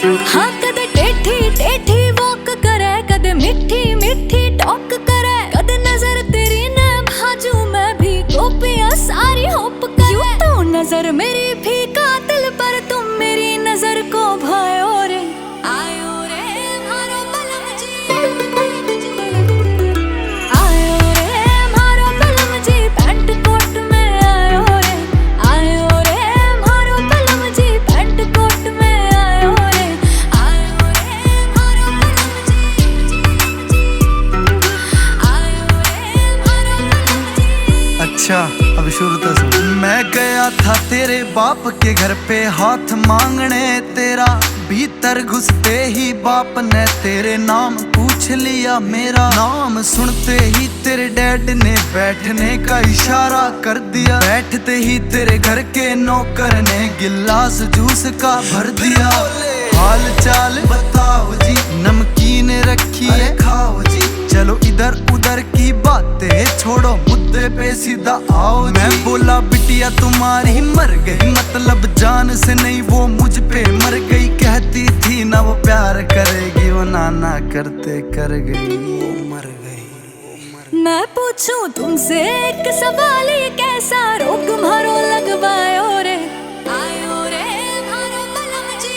हाँ कदे टेढ़ी टेढ़ी वॉक करे, कदे मिठी मिठी टॉक करे, कदे नजर तेरी ने भाजू मैं भी कॉपियां सारी होप करे। यूं तो नजर मेरी भी कातिल पर तुम मेरी नजर को भायो रे, आयो रे मारो बलम जी, आयो रे मारो बलम जी, पैंट कोट में आयो रे, आयो रे मारो बलम जी, पैंट कोट में आयो रे, आयो रे मारो बलम जी, आयो रे मारो बलम जी। अच्छा अब शुरू तो सुन। मैं गया था तेरे बाप के घर पे हाथ मांगने तेरा, भीतर घुसते ही बाप ने तेरे नाम पूछ लिया मेरा। नाम सुनते ही तेरे डैड ने बैठने का इशारा कर दिया, बैठते ही तेरे घर के नौकर ने गिलास जूस का भर दिया। हाल चाल बताओ जी, नमकीन रखी है खाओ जी, चलो इधर उधर की बातें छोड़ो मुद्दे पे सीधा आओ जी। मैं बोला बिटिया तुम्हारी मर गई, मतलब जान से नहीं वो मुझ पे मर गई। कहती थी ना वो प्यार करेगी, वो नाना करते कर गई, वो मर गई। मैं पूछूं तुमसे एक सवाल, ये कैसा रोग मारो लगवायो रे, आयो रे मारो बलम जी।